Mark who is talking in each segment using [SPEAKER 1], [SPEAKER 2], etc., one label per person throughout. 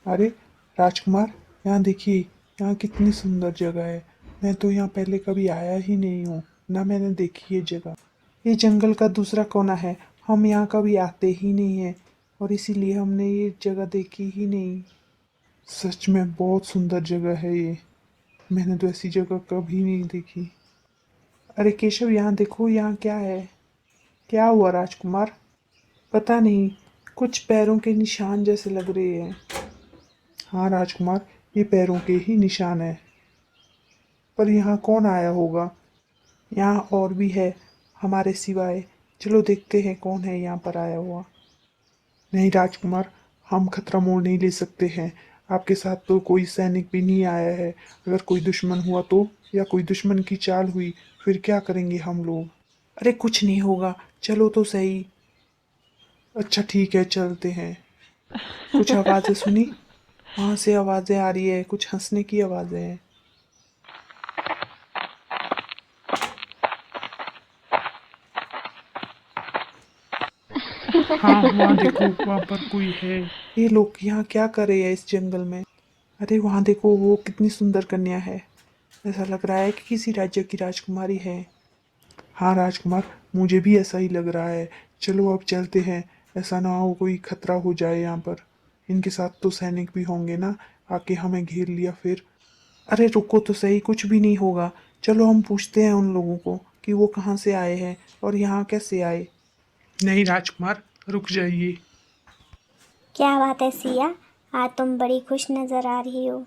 [SPEAKER 1] अरे राजकुमार, यहाँ देखिए, यहाँ कितनी सुंदर जगह है। मैं तो यहाँ पहले कभी आया ही नहीं हूँ, ना मैंने देखी ये जगह। ये जंगल का दूसरा कोना है। हम यहाँ कभी आते ही नहीं हैं और इसीलिए हमने ये जगह देखी ही नहीं। सच में बहुत सुंदर जगह है ये। मैंने तो ऐसी जगह कभी नहीं देखी। अरे केशव, यहाँ देखो, यहाँ क्या है? क्या हुआ राजकुमार? पता नहीं, कुछ पैरों के निशान जैसे लग रहे हैं। हाँ राजकुमार, ये पैरों के ही निशान है। पर यहाँ कौन आया होगा? यहाँ और भी है हमारे सिवाय। चलो देखते हैं कौन है यहाँ पर आया हुआ। नहीं राजकुमार, हम खतरा मोल नहीं ले सकते हैं। आपके साथ तो कोई सैनिक भी नहीं आया है। अगर कोई दुश्मन हुआ तो, या कोई दुश्मन की चाल हुई, फिर क्या करेंगे हम लोग? अरे कुछ नहीं होगा, चलो तो सही। अच्छा ठीक है, चलते हैं। कुछ आवाज़ें सुनी? वहाँ से आवाज़ें आ रही है, कुछ हंसने की आवाज़ें हैं। हाँ वहाँ देखो, वहाँ पर कोई है। ये लोग यहाँ क्या कर रहे हैं इस जंगल में? अरे वहाँ देखो, वो कितनी सुंदर कन्या है। ऐसा लग रहा है कि किसी राज्य की राजकुमारी है। हाँ राजकुमार, मुझे भी ऐसा ही लग रहा है। चलो अब चलते हैं। ऐसा ना हो कोई खतरा हो जाए यहाँ पर। इनके साथ तो सैनिक भी होंगे ना, आके हमें घेर लिया फिर। अरे रुको तो सही, कुछ भी नहीं होगा। चलो हम पूछते हैं उन लोगों को कि वो कहाँ से आए हैं और यहाँ कैसे आए। नहीं राजकुमार, रुक जाइए।
[SPEAKER 2] क्या बात है सिया, आज तुम बड़ी खुश नजर आ रही हो।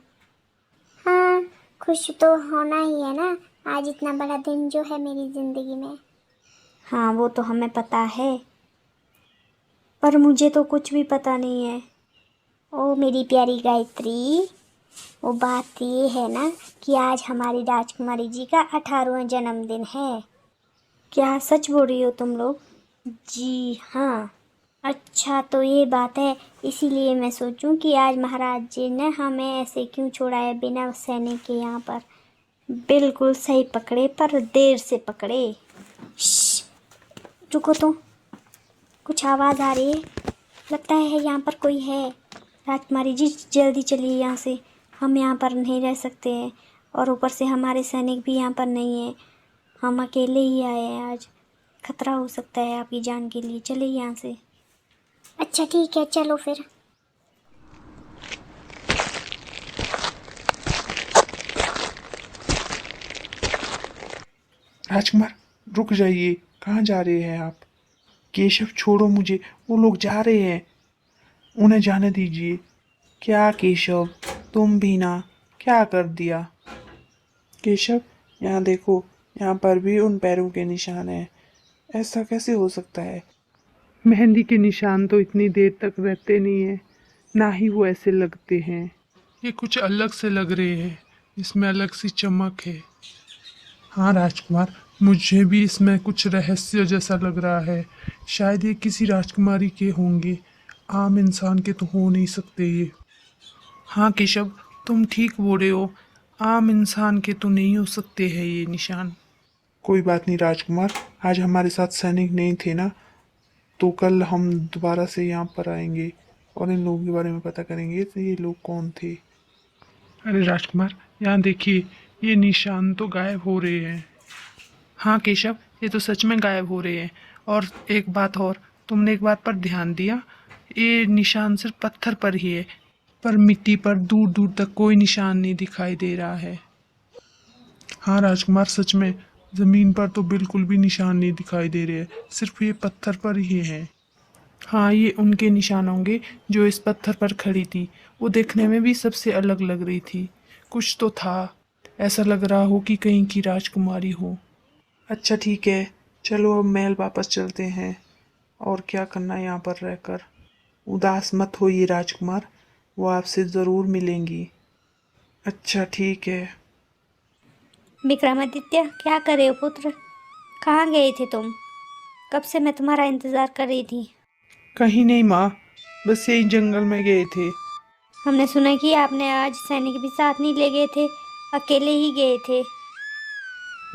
[SPEAKER 2] हाँ, खुश तो होना ही है ना, आज इतना बड़ा दिन जो है मेरी जिंदगी में। हाँ वो तो हमें पता है, पर मुझे तो कुछ भी पता नहीं है। ओ मेरी प्यारी गायत्री, वो बात ये है ना कि आज हमारी राजकुमारी जी का 18वां जन्मदिन है। क्या सच बोल रही हो तुम लोग? जी हाँ। अच्छा तो ये बात है, इसीलिए मैं सोचूं कि आज महाराज जी ने हमें ऐसे क्यों छोड़ा है बिना सैनिक के यहाँ पर। बिल्कुल सही पकड़े, पर देर से पकड़े। श्श, रुको तो, कुछ आवाज़ आ रही है। लगता है यहाँ पर कोई है। राजकुमारी जी जल्दी चलिए यहाँ से, हम यहाँ पर नहीं रह सकते हैं। और ऊपर से हमारे सैनिक भी यहाँ पर नहीं है, हम अकेले ही आए हैं आज। खतरा हो सकता है आपकी जान के लिए, चलिए यहाँ से। अच्छा ठीक है, चलो फिर।
[SPEAKER 1] राजकुमार रुक जाइए, कहाँ जा रहे हैं आप? केशव छोड़ो मुझे, वो लोग जा रहे हैं, उन्हें जाने दीजिए। क्या केशव, तुम भी ना, क्या कर दिया? केशव, यहाँ देखो, यहाँ पर भी उन पैरों के निशान हैं। ऐसा कैसे हो सकता है? मेहंदी के निशान तो इतनी देर तक रहते नहीं है, ना ही वो ऐसे लगते हैं। ये कुछ अलग से लग रहे हैं, इसमें अलग सी चमक है। हाँ राजकुमार, मुझे भी इसमें कुछ रहस्य जैसा लग रहा है। शायद ये किसी राजकुमारी के होंगे, आम इंसान के तो हो नहीं सकते ये। हाँ केशव, तुम ठीक बोल रहे हो, आम इंसान के तो नहीं हो सकते हैं ये निशान। कोई बात नहीं राजकुमार, आज हमारे साथ सैनिक नहीं थे ना, तो कल हम दोबारा से यहाँ पर आएंगे और इन लोगों के बारे में पता करेंगे तो ये लोग कौन थे। अरे राजकुमार, यहाँ देखिए, ये निशान तो गायब हो रहे हैं। हाँ केशव, ये तो सच में गायब हो रहे हैं। और एक बात और, तुमने एक बात पर ध्यान दिया? ये निशान सिर्फ पत्थर पर ही है, पर मिट्टी पर दूर दूर तक कोई निशान नहीं दिखाई दे रहा है। हाँ राजकुमार, सच में जमीन पर तो बिल्कुल भी निशान नहीं दिखाई दे रहे हैं, सिर्फ ये पत्थर पर ही है। हाँ ये उनके निशान होंगे जो इस पत्थर पर खड़ी थी। वो देखने में भी सबसे अलग लग रही थी। कुछ तो था, ऐसा लग रहा हो कि कहीं की राजकुमारी हो। अच्छा ठीक है, चलो अब महल वापस चलते हैं। और क्या करना है यहाँ पर रहकर? उदास मत होइए राजकुमार, वो आपसे ज़रूर मिलेंगी। अच्छा ठीक है।
[SPEAKER 2] विक्रमादित्य, क्या कर रहे हो पुत्र? कहाँ गए थे तुम? कब से मैं तुम्हारा इंतज़ार कर रही थी।
[SPEAKER 1] कहीं नहीं माँ, बस यही जंगल में गए थे।
[SPEAKER 2] हमने सुना कि आपने आज सैनिक भी साथ नहीं ले गए थे, अकेले ही गए थे।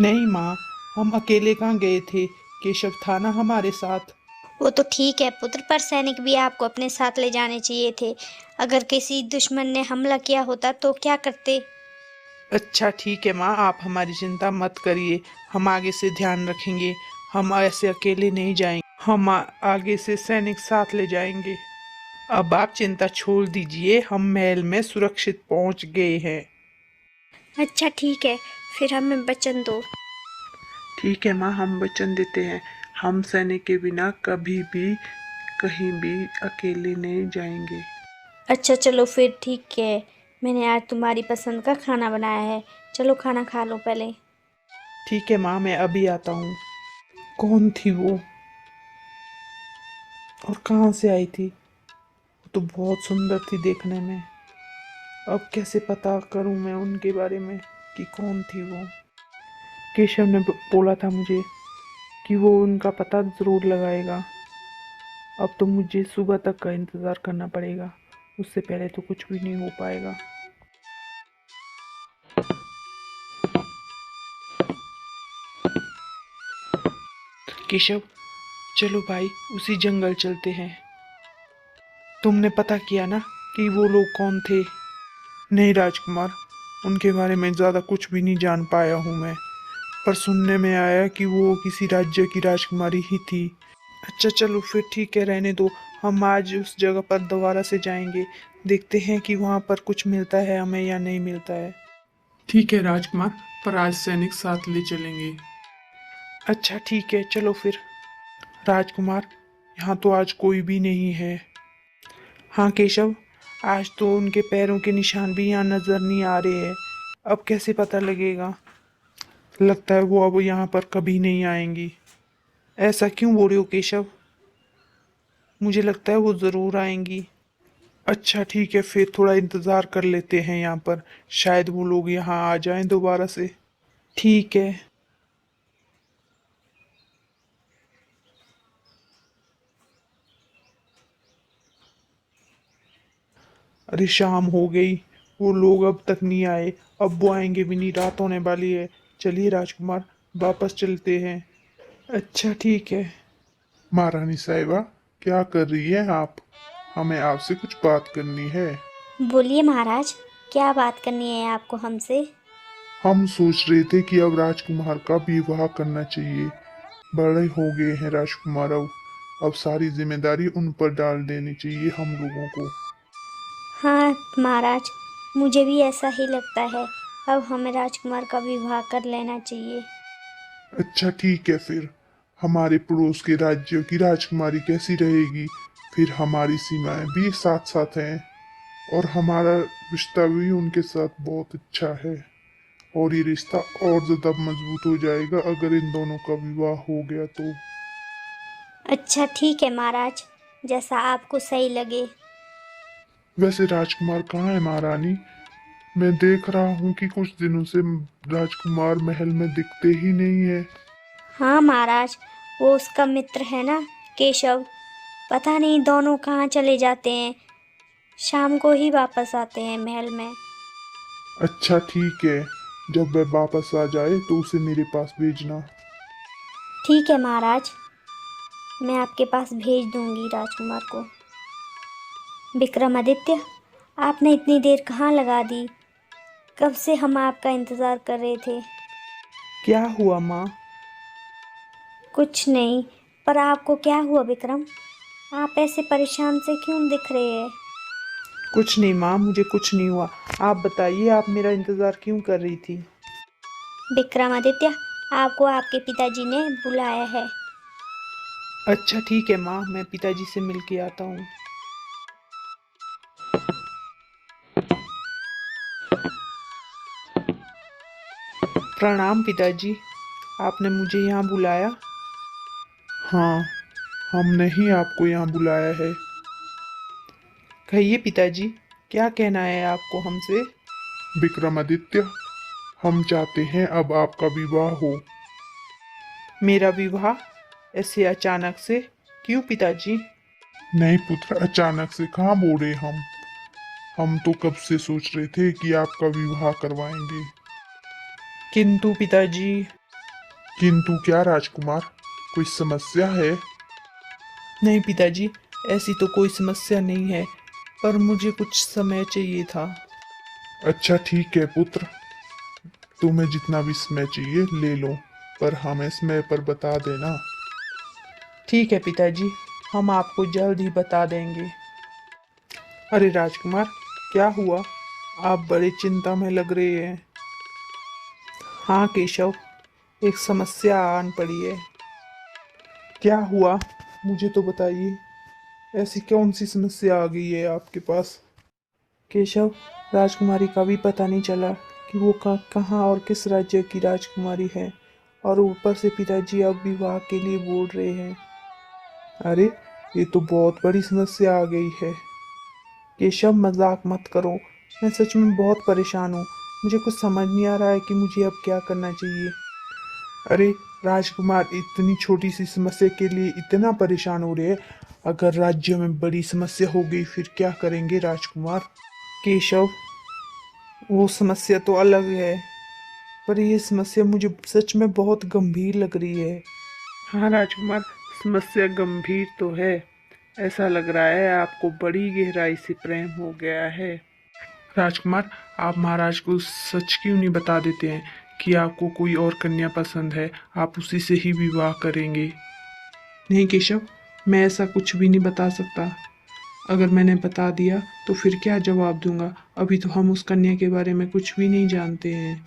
[SPEAKER 1] नहीं माँ, हम अकेले कहाँ गए थे, केशव था ना हमारे साथ।
[SPEAKER 2] वो तो ठीक है पुत्र, पर सैनिक भी आपको अपने साथ ले जाने चाहिए थे। अगर किसी दुश्मन ने हमला किया होता तो क्या करते?
[SPEAKER 1] अच्छा ठीक है माँ, आप हमारी चिंता मत करिए, हम आगे से ध्यान रखेंगे। हम ऐसे अकेले नहीं जाएंगे, हम आगे से सैनिक साथ ले जाएंगे। अब आप चिंता छोड़ दीजिए, हम महल में सुरक्षित पहुंच गए हैं।
[SPEAKER 2] अच्छा ठीक है, फिर हमें वचन दो।
[SPEAKER 1] ठीक है माँ, हम वचन देते हैं, हम सैनिक के बिना कभी भी कहीं भी अकेले नहीं जाएंगे।
[SPEAKER 2] अच्छा चलो फिर ठीक है, मैंने आज तुम्हारी पसंद का खाना बनाया है। चलो खाना खा लो पहले।
[SPEAKER 1] ठीक है माँ, मैं अभी आता हूँ। कौन थी वो और कहाँ से आई थी? वो तो बहुत सुंदर थी देखने में। अब कैसे पता करूँ मैं उनके बारे में कि कौन थी वो? केशव ने बोला था मुझे कि वो उनका पता ज़रूर लगाएगा। अब तो मुझे सुबह तक का इंतज़ार करना पड़ेगा, उससे पहले तो कुछ भी नहीं हो पाएगा। केशव, चलो भाई उसी जंगल चलते हैं। तुमने पता किया ना कि वो लोग कौन थे? नहीं राजकुमार, उनके बारे में ज़्यादा कुछ भी नहीं जान पाया हूँ मैं, पर सुनने में आया कि वो किसी राज्य की राजकुमारी ही थी। अच्छा चलो फिर ठीक है, रहने दो। हम आज उस जगह पर दोबारा से जाएंगे, देखते हैं कि वहाँ पर कुछ मिलता है हमें या नहीं मिलता है। ठीक है राजकुमार, पर आज सैनिक साथ ले चलेंगे। अच्छा ठीक है, चलो फिर। राजकुमार, यहाँ तो आज कोई भी नहीं है। हाँ केशव, आज तो उनके पैरों के निशान भी यहाँ नजर नहीं आ रहे हैं। अब कैसे पता लगेगा? लगता है वो अब यहाँ पर कभी नहीं आएंगी। ऐसा क्यों बोल रहे हो केशव? मुझे लगता है वो जरूर आएंगी। अच्छा ठीक है, फिर थोड़ा इंतजार कर लेते हैं यहाँ पर, शायद वो लोग यहाँ आ जाएं दोबारा से। ठीक है। अरे शाम हो गई, वो लोग अब तक नहीं आए। अब वो आएंगे भी नहीं, रात होने वाली है। चलिए राजकुमार, वापस चलते हैं। अच्छा ठीक है।
[SPEAKER 3] महारानी साहिबा, क्या कर रही हैं आप? हमें आपसे कुछ बात करनी है।
[SPEAKER 2] बोलिए महाराज, क्या बात करनी है आपको हमसे?
[SPEAKER 3] हम सोच रहे थे कि अब राजकुमार का विवाह करना चाहिए। बड़े हो गए हैं राजकुमार, अब सारी जिम्मेदारी उन पर डाल देनी चाहिए हम लोगों को।
[SPEAKER 2] हाँ महाराज, मुझे भी ऐसा ही लगता है। अब हमें राजकुमार का विवाह कर लेना चाहिए।
[SPEAKER 3] अच्छा ठीक है फिर। हमारे पड़ोस के राज्यों की राजकुमारी कैसी रहेगी? फिर हमारी सीमाएं भी साथ साथ हैं और हमारा रिश्ता भी उनके साथ बहुत अच्छा है। और ये रिश्ता और ज्यादा मजबूत हो जाएगा अगर इन दोनों का विवाह हो गया तो।
[SPEAKER 2] अच्छा ठीक है महाराज, जैसा आपको सही लगे।
[SPEAKER 3] वैसे राजकुमार कहाँ है महारानी? मैं देख रहा हूँ कि कुछ दिनों से राजकुमार महल में दिखते ही नहीं है।
[SPEAKER 2] हाँ महाराज, वो उसका मित्र है ना, केशव। पता नहीं दोनों कहाँ चले जाते हैं, शाम को ही वापस आते हैं महल में।
[SPEAKER 3] अच्छा ठीक है, जब वह वापस आ जाए तो उसे मेरे पास भेजना।
[SPEAKER 2] ठीक है महाराज, मैं आपके पास भेज दूंगी राजकुमार को। विक्रमादित्य, आपने इतनी देर कहाँ लगा दी? कब से हम आपका इंतज़ार कर रहे थे।
[SPEAKER 1] क्या हुआ माँ?
[SPEAKER 2] कुछ नहीं, पर आपको क्या हुआ विक्रम? आप ऐसे परेशान से क्यों दिख रहे हैं?
[SPEAKER 1] कुछ नहीं माँ, मुझे कुछ नहीं हुआ। आप बताइए, आप मेरा इंतजार क्यों कर रही थी?
[SPEAKER 2] विक्रमादित्य, आपको आपके पिताजी ने बुलाया है।
[SPEAKER 1] अच्छा ठीक है माँ, मैं पिताजी से मिल के आता हूँ। प्रणाम पिताजी, आपने मुझे यहाँ बुलाया?
[SPEAKER 3] हाँ, हमने ही आपको यहाँ बुलाया है।
[SPEAKER 1] कहिए पिताजी, क्या कहना है आपको हमसे?
[SPEAKER 3] विक्रमादित्य, हम चाहते हैं अब आपका विवाह हो।
[SPEAKER 1] मेरा विवाह ऐसे अचानक से क्यों पिताजी?
[SPEAKER 3] नहीं पुत्र, अचानक से कहाँ बोले हम तो कब से सोच रहे थे कि आपका विवाह करवाएंगे।
[SPEAKER 1] किंतु पिताजी।
[SPEAKER 3] किंतु क्या राजकुमार, कोई समस्या है?
[SPEAKER 1] नहीं पिताजी, ऐसी तो कोई समस्या नहीं है, पर मुझे कुछ समय चाहिए था।
[SPEAKER 3] अच्छा ठीक है पुत्र, तुम्हें जितना भी समय चाहिए ले लो, पर हमें समय पर बता देना।
[SPEAKER 1] ठीक है पिताजी, हम आपको जल्द ही बता देंगे। अरे राजकुमार, क्या हुआ? आप बड़ी चिंता में लग रहे हैं। हाँ केशव, एक समस्या आन पड़ी है। क्या हुआ? मुझे तो बताइए, ऐसी कौन सी समस्या आ गई है आपके पास? केशव, राजकुमारी का भी पता नहीं चला कि वो कहाँ और किस राज्य की राजकुमारी है, और ऊपर से पिताजी अब विवाह के लिए बोल रहे हैं। अरे, ये तो बहुत बड़ी समस्या आ गई है। केशव मजाक मत करो, मैं सच में बहुत परेशान हूँ। मुझे कुछ समझ नहीं आ रहा है कि मुझे अब क्या करना चाहिए। अरे राजकुमार, इतनी छोटी सी समस्या के लिए इतना परेशान हो रहे हैं? अगर राज्य में बड़ी समस्या हो गई फिर क्या करेंगे राजकुमार? केशव, वो समस्या तो अलग है, पर ये समस्या मुझे सच में बहुत गंभीर लग रही है। हाँ राजकुमार, समस्या गंभीर तो है। ऐसा लग रहा है आपको बड़ी गहराई से प्रेम हो गया है। राजकुमार, आप महाराज को सच क्यों नहीं बता देते हैं कि आपको कोई और कन्या पसंद है, आप उसी से ही विवाह करेंगे? नहीं केशव, मैं ऐसा कुछ भी नहीं बता सकता। अगर मैंने बता दिया तो फिर क्या जवाब दूंगा? अभी तो हम उस कन्या के बारे में कुछ भी नहीं जानते हैं।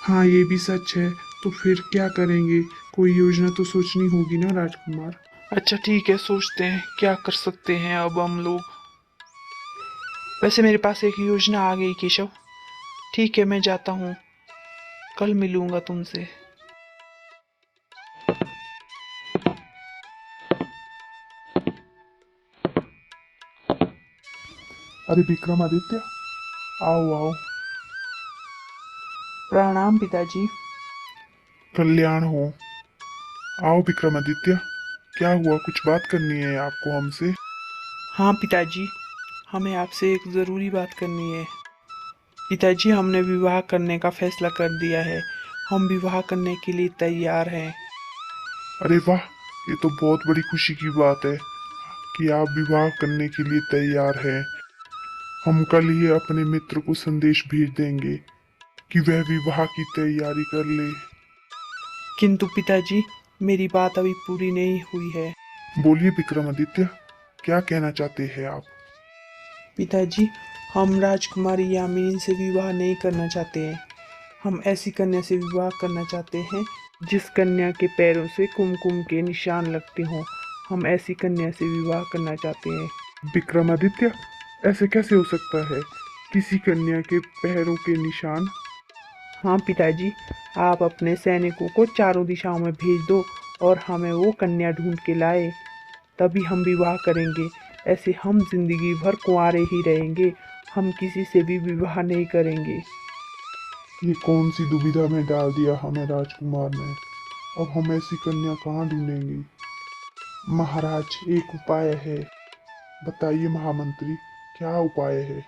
[SPEAKER 1] हाँ ये भी सच है, तो फिर क्या करेंगे? कोई योजना तो सोचनी होगी ना राजकुमार। अच्छा ठीक है, सोचते हैं क्या कर सकते हैं अब हम लोग। वैसे मेरे पास एक योजना आ गई केशव। ठीक है, मैं जाता हूँ, कल मिलूंगा तुमसे।
[SPEAKER 3] अरे विक्रमादित्य, आओ आओ।
[SPEAKER 1] प्रणाम पिताजी।
[SPEAKER 3] कल्याण हो। आओ विक्रमादित्य, क्या हुआ, कुछ बात करनी है आपको हमसे?
[SPEAKER 1] हाँ पिताजी, हमें आपसे एक ज़रूरी बात करनी है। पिताजी, हमने विवाह करने का फैसला कर दिया है। हम विवाह करने के लिए तैयार हैं।
[SPEAKER 3] अरे वाह, ये तो बहुत बड़ी खुशी की बात है कि आप विवाह करने के लिए तैयार हैं। हम कल ही अपने मित्र को संदेश भेज देंगे कि वह विवाह की तैयारी कर ले।
[SPEAKER 1] किंतु पिताजी, मेरी बात अभी पूरी नहीं हुई है।
[SPEAKER 3] बोलिए विक्रमादित्य, क्या कहना चाहते हैं आप?
[SPEAKER 1] पिताजी, हम राजकुमारी यामिनी से विवाह नहीं करना चाहते हैं। हम ऐसी कन्या से विवाह करना चाहते हैं जिस कन्या के पैरों से कुमकुम के निशान लगते हों। हम ऐसी कन्या से विवाह करना चाहते हैं।
[SPEAKER 3] विक्रमादित्य, ऐसे कैसे हो सकता है? किसी कन्या के पैरों के निशान?
[SPEAKER 1] हाँ पिताजी, आप अपने सैनिकों को चारों दिशाओं में भेज दो और हमें वो कन्या ढूंढ के लाए, तभी हम विवाह करेंगे। ऐसे हम जिंदगी भर कुंवारे ही रहेंगे, हम किसी से भी विवाह नहीं करेंगे।
[SPEAKER 3] ये कौन सी दुविधा में डाल दिया हमें राजकुमार ने। अब हम ऐसी कन्या कहाँ ढूंढेंगे? महाराज, एक उपाय है। बताइए महामंत्री, क्या उपाय है?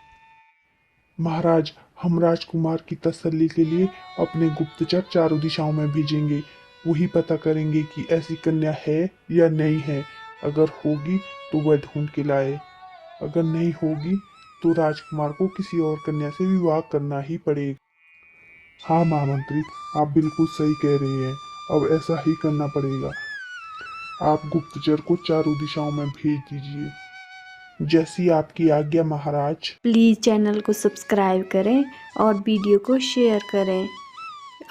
[SPEAKER 3] महाराज, हम राजकुमार की तसल्ली के लिए अपने गुप्तचर चारों दिशाओं में भेजेंगे। वही पता करेंगे कि ऐसी कन्या है या नहीं है। अगर होगी तो वह ढूंढ के लाए, अगर नहीं होगी तो राजकुमार को किसी और कन्या से विवाह करना ही पड़ेगा। हाँ महामंत्री, आप बिल्कुल सही कह रहे हैं, अब ऐसा ही करना पड़ेगा। आप गुप्तचर को चारों दिशाओं में भेज दीजिए। जैसी आपकी आज्ञा महाराज।
[SPEAKER 4] प्लीज़ चैनल को सब्सक्राइब करें और वीडियो को शेयर करें।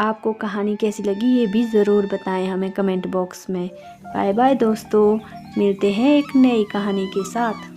[SPEAKER 4] आपको कहानी कैसी लगी ये भी ज़रूर बताएं हमें कमेंट बॉक्स में। बाय बाय दोस्तों, मिलते हैं एक नई कहानी के साथ।